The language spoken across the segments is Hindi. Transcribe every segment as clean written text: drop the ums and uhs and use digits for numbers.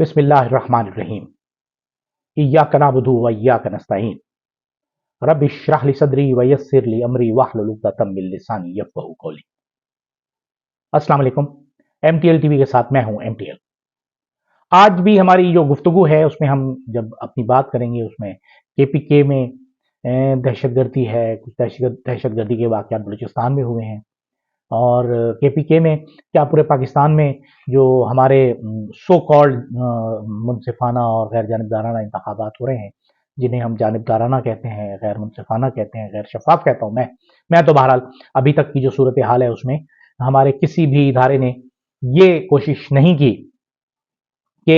बिस्मिल्लाहिर्रहमानिर्रहीम। इय्याक नअबुदु व इय्याक नस्तईन। रब्बि इश्रह ली सदरी व यस्सिर ली अमरी वहलुल उक़दतम मिन लिसानी यफ़क़हू क़ौली। अस्सलाम वालेकुम। एमटीएल टीवी के साथ मैं हूं एमटीएल। आज भी हमारी जो गुफ्तगू है उसमें हम जब अपनी बात करेंगे उसमें केपीके में दहशतगर्दी है, कुछ दहशतगर्दी के वाक़यात बलूचिस्तान में हुए हैं और केपीके में क्या पूरे पाकिस्तान में जो हमारे सो कॉल्ड मुनसिफाना और गैर जानिबदाराना इंतखाबात हो रहे हैं, जिन्हें हम जानिबदाराना कहते हैं, गैर मुनसिफाना कहते हैं, गैर शफाफ कहता हूँ मैं तो बहरहाल अभी तक की जो सूरत हाल है उसमें हमारे किसी भी इदारे ने ये कोशिश नहीं की कि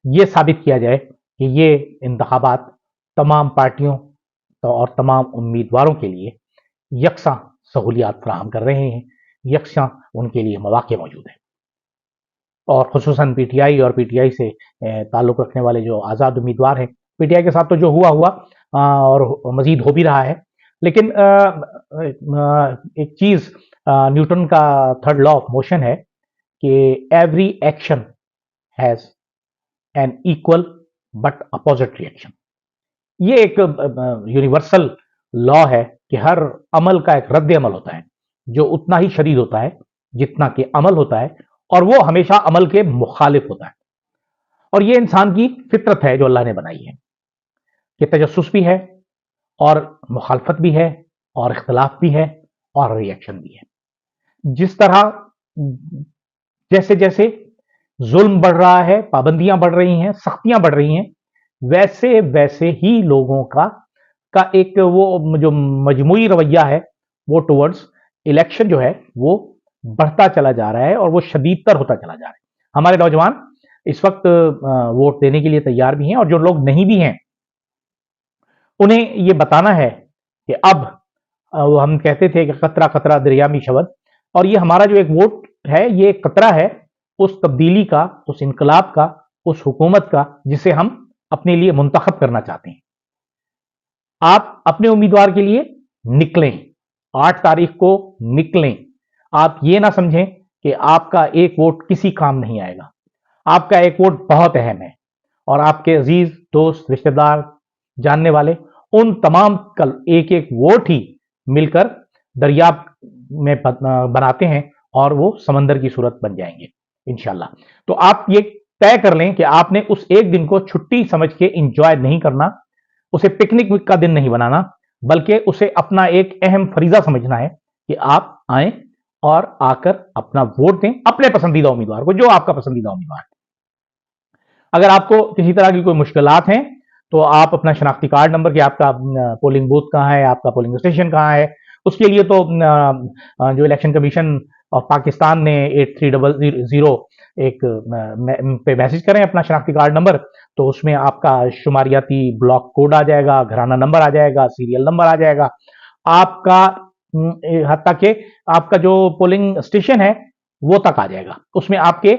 ये साबित किया जाए कि ये इंतखाबात तमाम पार्टियों और तमाम उम्मीदवारों के लिए यकसा सहूलियात फराहम कर रहे हैं, यकसा उनके लिए मौके मौजूद हैं। और खुसूसन पीटीआई और पीटीआई से ताल्लुक़ रखने वाले जो आज़ाद उम्मीदवार हैं, पीटीआई के साथ तो जो हुआ और मज़ीद हो भी रहा है, लेकिन एक चीज़ न्यूटन का थर्ड लॉ ऑफ मोशन है कि every action has an equal but opposite reaction. ये एक यूनिवर्सल लॉ है कि हर अमल का एक रद्द अमल होता है जो उतना ही शदीद होता है जितना कि अमल होता है, और वो हमेशा अमल के मुखालिफ होता है। और ये इंसान की फितरत है जो अल्लाह ने बनाई है कि तजस्सुस भी है और मुखालफत भी है और इख्तलाफ भी है और रिएक्शन भी है। जिस तरह जैसे जैसे जुल्म बढ़ रहा है, पाबंदियां बढ़ रही हैं, सख्तियां बढ़ रही हैं, वैसे वैसे ही लोगों का एक वो जो मजमूई रवैया है वो टुवर्ड्स इलेक्शन जो है वो बढ़ता चला जा रहा है और वो शदीदतर होता चला जा रहा है। हमारे नौजवान इस वक्त वोट देने के लिए तैयार भी हैं और जो लोग नहीं भी हैं उन्हें ये बताना है कि अब हम कहते थे कि कतरा कतरा दरिया में शबद, और ये हमारा जो एक वोट है ये एक कतरा है उस तब्दीली का, उस इनकलाब का, उस हुकूमत का जिसे हम अपने लिए मुंतखब करना चाहते हैं। आप अपने उम्मीदवार के लिए निकलें, 8 तारीख को निकलें। आप ये ना समझें कि आपका एक वोट किसी काम नहीं आएगा। आपका एक वोट बहुत अहम है और आपके अजीज दोस्त, रिश्तेदार, जानने वाले, उन तमाम कल एक एक वोट ही मिलकर दरिया में बनाते हैं और वो समंदर की सूरत बन जाएंगे इंशाल्लाह। तो आप ये तय कर लें कि आपने उस एक दिन को छुट्टी समझ के इंजॉय नहीं करना, उसे पिकनिक का दिन नहीं बनाना, बल्कि उसे अपना एक अहम फरीजा समझना है कि आप आए और आकर अपना वोट दें अपने पसंदीदा उम्मीदवार को, जो आपका पसंदीदा उम्मीदवार है। अगर आपको किसी तरह की कोई मुश्किलात हैं तो आप अपना शनाख्ती कार्ड नंबर, कि आपका पोलिंग बूथ कहाँ है, आपका पोलिंग स्टेशन कहाँ है, उसके लिए तो जो इलेक्शन कमीशन ऑफ पाकिस्तान ने 8300 एक पे मैसेज करें अपना शनाख्ती कार्ड नंबर, तो उसमें आपका शुमारियाती ब्लॉक कोड आ जाएगा, घराना नंबर आ जाएगा, सीरियल नंबर आ जाएगा, आपका हत्ता के आपका जो पोलिंग स्टेशन है वो तक आ जाएगा। उसमें आपके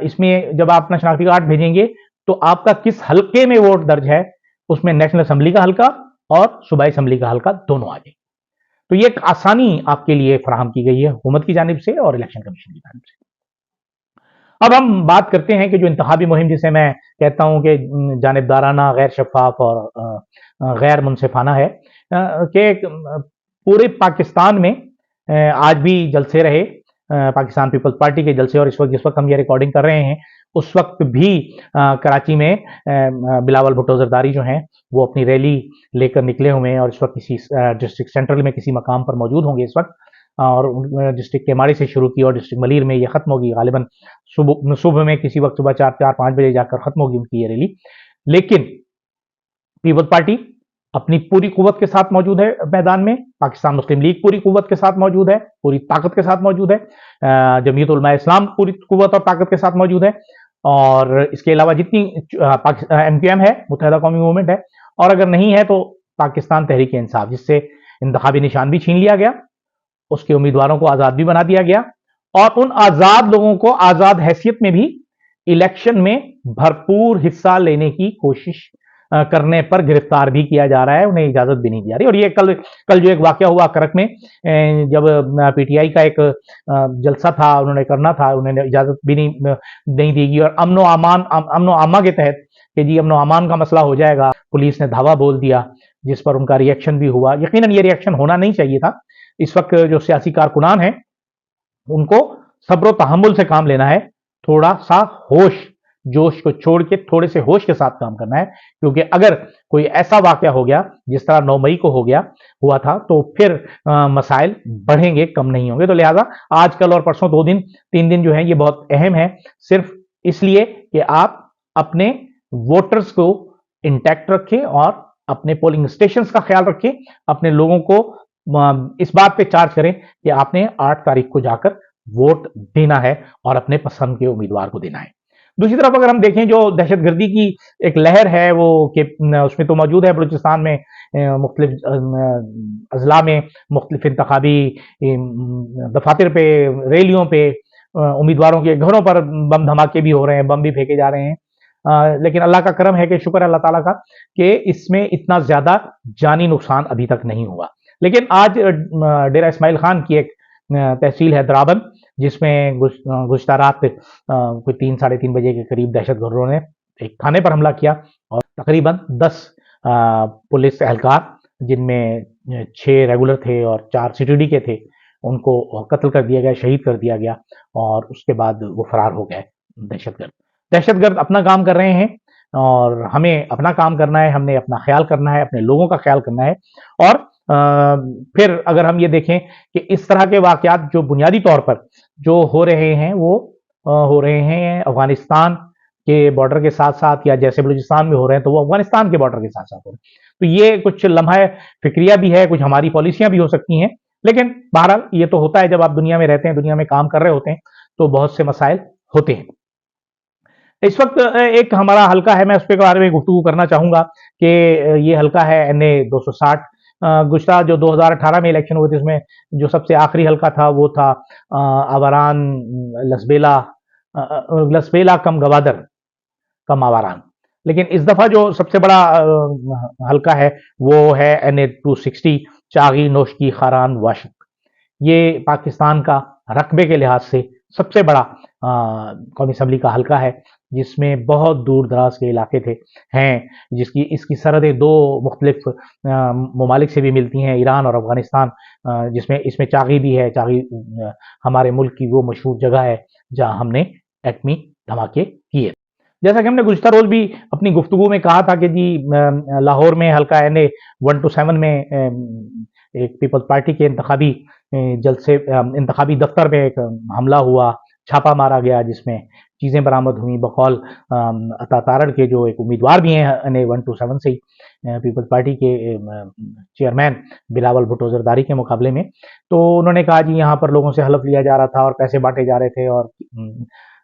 इसमें जब आप अपना शनाख्ती कार्ड भेजेंगे तो आपका किस हल्के में वोट दर्ज है उसमें नेशनल असेंबली का हल्का और सूबाई असेंबली का हल्का दोनों आ जाए। तो ये एक आसानी आपके लिए फराहम की गई है हुकूमत की जानिब से और इलेक्शन कमीशन की जानिब से। अब हम बात करते हैं कि जो इंतखाबी मुहिम, जिसे मैं कहता हूं कि जानिबदाराना, गैर शफाफ और गैर मुनसिफाना है, कि पूरे पाकिस्तान में आज भी जलसे रहे, पाकिस्तान पीपल्स पार्टी के जलसे, और इस वक्त जिस वक्त हम ये रिकॉर्डिंग कर रहे हैं उस वक्त भी कराची में बिलावल भुट्टो जरदारी जो हैं वो अपनी रैली लेकर निकले हुए हैं और इस वक्त किसी डिस्ट्रिक्ट सेंट्रल में किसी मकाम पर मौजूद होंगे इस वक्त, और डिस्ट्रिक्ट केमाड़ी से शुरू की और डिस्ट्रिक्ट मलीर में ये खत्म होगी गालिबन सुबह में, किसी वक्त सुबह 4-5 बजे जाकर खत्म होगी उनकी ये रैली। लेकिन पीपल्स पार्टी अपनी पूरी कुव्वत के साथ मौजूद है मैदान में, पाकिस्तान मुस्लिम लीग पूरी कुव्वत के साथ मौजूद है, पूरी ताकत के साथ मौजूद है, जमीयत उलमा इस्लाम पूरी कुव्वत और ताकत के साथ मौजूद है, और इसके अलावा जितनी MQM है, मुत्तहिदा कौमी मूवमेंट है, और अगर नहीं है तो पाकिस्तान तहरीक इंसाफ, जिससे इंतखाबी निशान भी छीन लिया गया, उसके उम्मीदवारों को आज़ाद भी बना दिया गया, और उन आज़ाद लोगों को आज़ाद हैसियत में भी इलेक्शन में भरपूर हिस्सा लेने की कोशिश करने पर गिरफ्तार भी किया जा रहा है, उन्हें इजाजत भी नहीं दी जा रही। और ये कल जो एक वाकया हुआ करक में, जब पीटीआई का एक जलसा था, उन्होंने करना था, उन्होंने इजाजत भी नहीं देगी, और अमनो आमा के तहत कि जी अमनो अमान का मसला हो जाएगा, पुलिस ने धावा बोल दिया, जिस पर उनका रिएक्शन भी हुआ। यकीनन ये रिएक्शन होना नहीं चाहिए था। इस वक्त जो सियासी कारकुनान है, उनको सब्र तहम्मुल से काम लेना है, थोड़ा सा होश जोश को छोड़ के थोड़े से होश के साथ काम करना है, क्योंकि अगर कोई ऐसा वाकया हो गया जिस तरह 9 मई को हुआ था, तो फिर मसाइल बढ़ेंगे, कम नहीं होंगे। तो लिहाजा आज कल और परसों 2 दिन 3 दिन जो है ये बहुत अहम है, सिर्फ इसलिए कि आप अपने वोटर्स को इंटैक्ट रखें और अपने पोलिंग स्टेशंस का ख्याल रखें, अपने लोगों को इस बात पे चार्ज करें कि आपने 8 तारीख को जाकर वोट देना है और अपने पसंद के उम्मीदवार को देना है। दूसरी तरफ अगर हम देखें, जो दहशतगर्दी की एक लहर है वो कि उसमें तो मौजूद है बलूचिस्तान में, मुख्तलिफ अजला में मुख्तलिफ इंतखाबी दफातर पे, रैलियों पे, उम्मीदवारों के घरों पर बम धमाके भी हो रहे हैं, बम भी फेंके जा रहे हैं। लेकिन अल्लाह का करम है कि शुक्र है अल्लाह ताला का कि इसमें इतना ज्यादा जानी नुकसान अभी तक नहीं हुआ। लेकिन आज डेरा इस्माइल खान की एक तहसील है द्राबन, जिसमें गुज़श्ता रात कोई 3-3:30 बजे के करीब दहशतगर्दों ने एक थाने पर हमला किया और तकरीबन 10 पुलिस एहलकार, जिनमें 6 रेगुलर थे और 4 सीटीडी के थे, उनको कत्ल कर दिया गया, शहीद कर दिया गया, और उसके बाद वो फरार हो गए दहशतगर्द अपना काम कर रहे हैं और हमें अपना काम करना है, हमने अपना ख्याल करना है, अपने लोगों का ख्याल करना है। और फिर अगर हम ये देखें कि इस तरह के वाकयात जो बुनियादी तौर पर जो हो रहे हैं, वो हो रहे हैं अफगानिस्तान के बॉर्डर के साथ साथ, या जैसे बलूचिस्तान में हो रहे हैं तो वो अफगानिस्तान के बॉर्डर के साथ साथ हो रहे हैं। तो ये कुछ लम्हा फिक्रिया भी है, कुछ हमारी पॉलिसियां भी हो सकती हैं, लेकिन बहरहाल ये तो होता है, जब आप दुनिया में रहते हैं, दुनिया में काम कर रहे होते हैं, तो बहुत से मसाइल होते हैं। इस वक्त एक हमारा हल्का है, मैं उसके बारे में गुफ्तगू करना चाहूंगा कि ये हल्का है NA 260। गुजरात जो 2018 में इलेक्शन हुए थे, उसमें जो सबसे आखिरी हल्का था वो था आवारान लसबेला कम गवादर कम आवारान। लेकिन इस दफा जो सबसे बड़ा हल्का है वो है NA 260 चागी नोशकी खारान वाशिक। ये पाकिस्तान का रकबे के लिहाज से सबसे बड़ा कौमी असम्बली का हल्का है, जिसमें बहुत दूर दराज के इलाके हैं, इसकी सरहदें 2 मुख्तलिफ ममालिक से भी मिलती हैं, ईरान और अफगानिस्तान, जिसमें इसमें चागी भी है। चागी हमारे मुल्क की वो मशहूर जगह है जहां हमने एटमी धमाके किए। जैसा कि हमने गुज़श्ता रोज भी अपनी गुफ्तगू में कहा था कि जी लाहौर में हल्का NA 127 में एक पीपल्स पार्टी के इंतखाबी दफ्तर में एक हमला हुआ, छापा मारा गया, जिसमें चीजें बरामद हुई। बकौल अता तारड़ के जो एक उम्मीदवार भी हैं NA 127 से ही, पीपल्स पार्टी के चेयरमैन बिलावल भुट्टो जरदारी के मुकाबले में, तो उन्होंने कहा जी यहाँ पर लोगों से हलफ लिया जा रहा था और पैसे बांटे जा रहे थे और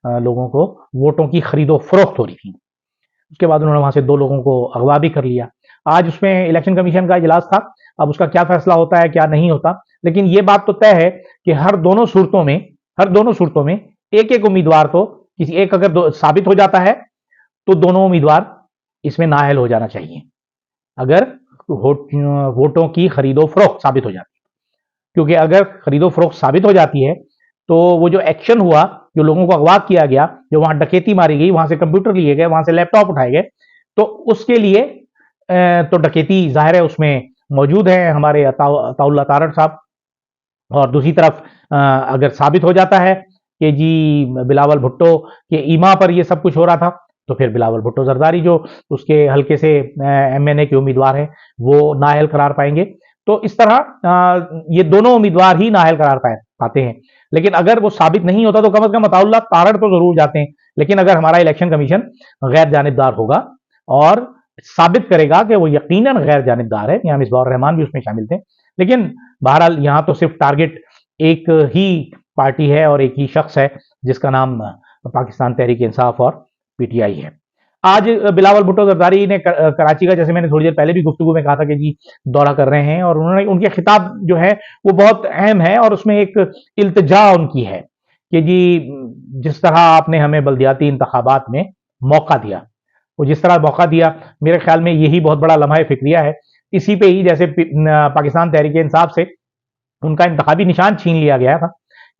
लोगों को वोटों की खरीदो फरोख्त हो रही थी। उसके बाद उन्होंने वहां से 2 लोगों को अगवा भी कर लिया। आज उसमें इलेक्शन कमीशन का इजलास था, अब उसका क्या फैसला होता है, क्या नहीं होता, लेकिन ये बात तो तय है कि हर दोनों सूरतों में एक उम्मीदवार तो किसी एक अगर साबित हो जाता है तो दोनों उम्मीदवार इसमें नाअहल हो जाना चाहिए, अगर वोटों की खरीदो फरोख्त साबित हो जाती है। क्योंकि अगर खरीदो फरोख्त साबित हो जाती है तो वो जो एक्शन हुआ, जो लोगों को अगवा किया गया, जो वहां डकैती मारी गई, वहां से कंप्यूटर लिए गए, वहां से लैपटॉप उठाए गए, तो उसके लिए तो डकैती जाहिर है उसमें मौजूद है हमारे अताउल्लाह तारड़ साहब। और दूसरी तरफ अगर साबित हो जाता है कि जी बिलावल भुट्टो के ईमा पर ये सब कुछ हो रहा था, तो फिर बिलावल भुट्टो जरदारी जो उसके हल्के से MNA के उम्मीदवार हैं, वो नाअहल करार पाएंगे। तो इस तरह ये दोनों उम्मीदवार ही नाअहल करार पाते हैं। लेकिन अगर वो साबित नहीं होता तो कम से कम अताउल्लाह तारड़ तो जरूर जाते हैं। लेकिन अगर हमारा इलेक्शन कमीशन गैर जानिबदार होगा और साबित करेगा कि वो यकीनन गैर जानिबदार है, यहाँ मिसबाह रहमान भी उसमें शामिल थे, लेकिन बहरहाल यहाँ तो सिर्फ टारगेट एक ही पार्टी है और एक ही शख्स है, जिसका नाम पाकिस्तान तहरीक इंसाफ और PTI है। आज बिलावल भुट्टो जरदारी ने कराची का, जैसे मैंने थोड़ी देर पहले भी गुफ्तगू में कहा था कि जी दौरा कर रहे हैं, और उनके खिताब जो है वो बहुत अहम है, और उसमें एक इल्तिजा उनकी है कि जी जिस तरह आपने हमें बल्दियाती इंतखाबात में मौका दिया, वो जिस तरह मौका दिया, मेरे ख्याल में यही बहुत बड़ा लम्हा फिक्रिया है। इसी पे ही जैसे पाकिस्तान तहरीक इंसाफ से उनका इंतखाबी निशान छीन लिया गया था,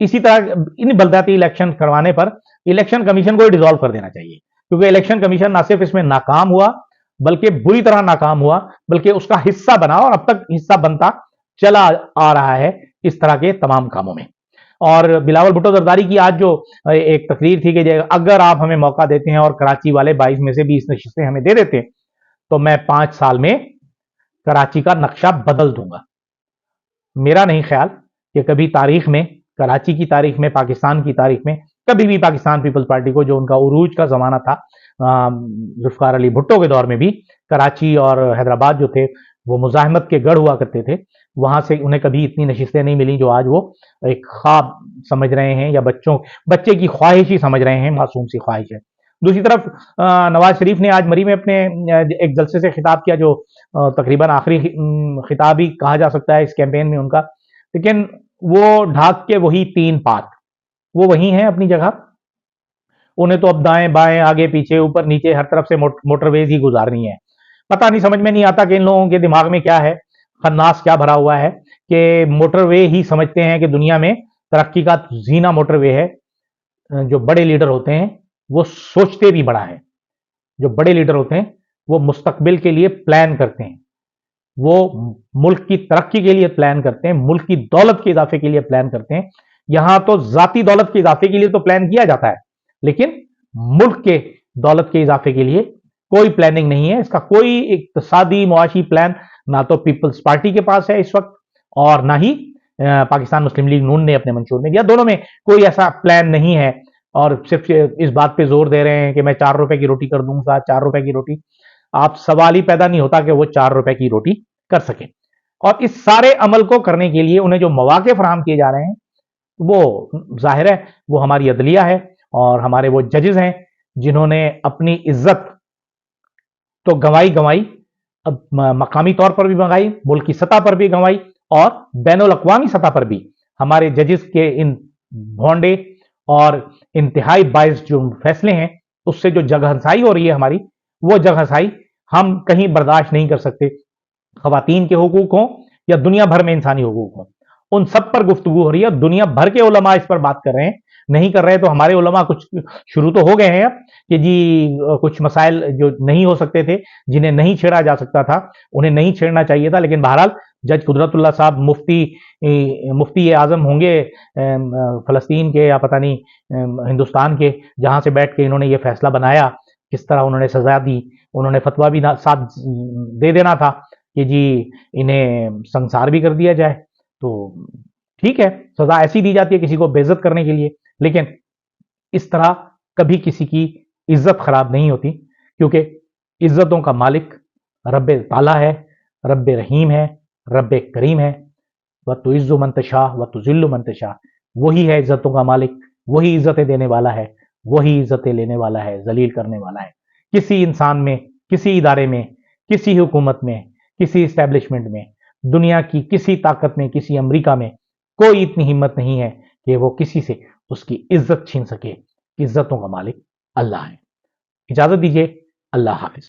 इसी तरह इन बलदाती इलेक्शन करवाने पर इलेक्शन कमीशन को डिसॉल्व कर देना चाहिए, क्योंकि इलेक्शन कमीशन ना सिर्फ इसमें नाकाम हुआ, बल्कि बुरी तरह नाकाम हुआ, बल्कि उसका हिस्सा बना और अब तक हिस्सा बनता चला आ रहा है इस तरह के तमाम कामों में। और बिलावल भुट्टो जरदारी की आज जो एक तकरीर थी कि अगर आप हमें मौका देते हैं और कराची वाले 22 में से 20 नशिस्तें हमें दे देते हैं, तो मैं 5 साल में कराची का नक्शा बदल दूंगा। मेरा नहीं ख्याल कि कभी तारीख में, कराची की तारीख में, पाकिस्तान की तारीख में कभी भी पाकिस्तान पीपल्स पार्टी को, जो उनका उरूज का जमाना था जुल्फकार अली भुट्टो के दौर में भी, कराची और हैदराबाद जो थे वो मुजाहिमत के गढ़ हुआ करते थे, वहां से उन्हें कभी इतनी नशिस्तें नहीं मिली जो आज वो एक ख्वाब समझ रहे हैं, या बच्चे की ख्वाहिश ही समझ रहे हैं, मासूम सी ख्वाहिश है। दूसरी तरफ नवाज शरीफ ने आज मरी में अपने एक जलसे से खिताब किया, जो तकरीबन आखिरी खिताब ही कहा जा सकता है इस कैंपेन में उनका, लेकिन वो ढाक के वही 3 पात, वो वही हैं अपनी जगह। उन्हें तो अब दाएं बाएं आगे पीछे ऊपर नीचे हर तरफ से मोटरवेज ही गुजारनी है। पता नहीं, समझ में नहीं आता कि इन लोगों के दिमाग में क्या है, खन्नास क्या भरा हुआ है कि मोटरवे ही समझते हैं कि दुनिया में तरक्की का जीना मोटरवे है। जो बड़े लीडर होते हैं वो सोचते भी बड़ा है, जो बड़े लीडर होते हैं वो मुस्तकबिल के लिए प्लान करते हैं, वो मुल्क की तरक्की के लिए प्लान करते हैं, मुल्क की दौलत के इजाफे के लिए प्लान करते हैं। यहां तो जाती दौलत के इजाफे के लिए तो प्लान किया जाता है, लेकिन मुल्क के दौलत के इजाफे के लिए कोई प्लानिंग नहीं है। इसका कोई इक्तिसादी मुआशी प्लान ना तो पीपल्स पार्टी के पास है इस वक्त, और ना ही पाकिस्तान मुस्लिम लीग नून ने अपने मंशूर में दिया। दोनों में कोई ऐसा प्लान नहीं है, और सिर्फ इस बात पे जोर दे रहे हैं कि मैं 4 रुपए की रोटी कर दूंगा, 4 रुपए की रोटी। आप सवाल ही पैदा नहीं होता कि वो 4 रुपए की रोटी कर सके। और इस सारे अमल को करने के लिए उन्हें जो मौके फराहम किए जा रहे हैं, वो जाहिर है वो हमारी अदलिया है और हमारे वो जजेस हैं जिन्होंने अपनी इज्जत तो गंवाई, अब मकामी तौर पर भी गंवाई, मुल्क की सतह पर भी गंवाई, और बैनुल अक़वामी सतह पर भी हमारे जजेस के इन भोंडे और इंतहाई बाइस जो फैसले हैं, उससे जो जगहंसाई हो रही है हमारी, वो जगहंसाई हम कहीं बर्दाश्त नहीं कर सकते। खवातीन के हुकूक हों या दुनिया भर में इंसानी हुकूक हों, उन सब पर गुफ्तगू हो रही है। दुनिया भर के उलमा इस पर बात कर रहे हैं, नहीं कर रहे तो हमारे उलमा कुछ शुरू तो हो गए हैं अब कि जी कुछ मसाइल जो नहीं हो सकते थे, जिन्हें नहीं छेड़ा जा सकता था, उन्हें नहीं छेड़ना चाहिए था। लेकिन बहरहाल जज कुदरतुल्लाह साहब मुफ्ती आजम होंगे फलस्तीन के या पता नहीं हिंदुस्तान के, जहां से बैठ के इन्होंने ये फैसला बनाया, किस तरह उन्होंने सजा दी। उन्होंने फतवा भी साथ दे देना था कि जी इन्हें संसार भी कर दिया जाए, तो ठीक है, सजा ऐसी दी जाती है किसी को बेइज्जत करने के लिए, लेकिन इस तरह कभी किसी की इज्जत खराब नहीं होती, क्योंकि इज्जतों का मालिक रब ताला है, रब रहीम है, रब करीम है। व तो इज्जु मंतशा व तो जिल्लु मंतशा, वही है इज्जतों का मालिक, वही इज्जतें देने वाला है, वही इज्जतें लेने वाला है, जलील करने वाला है। किसी इंसान में, किसी इदारे में, किसी हुकूमत में, किसी इस्टेब्लिशमेंट में, दुनिया की किसी ताकत में, किसी अमेरिका में कोई इतनी हिम्मत नहीं है कि वो किसी से उसकी इज्जत छीन सके। इज्जतों का मालिक अल्लाह है। इजाजत दीजिए, अल्लाह हाफिज।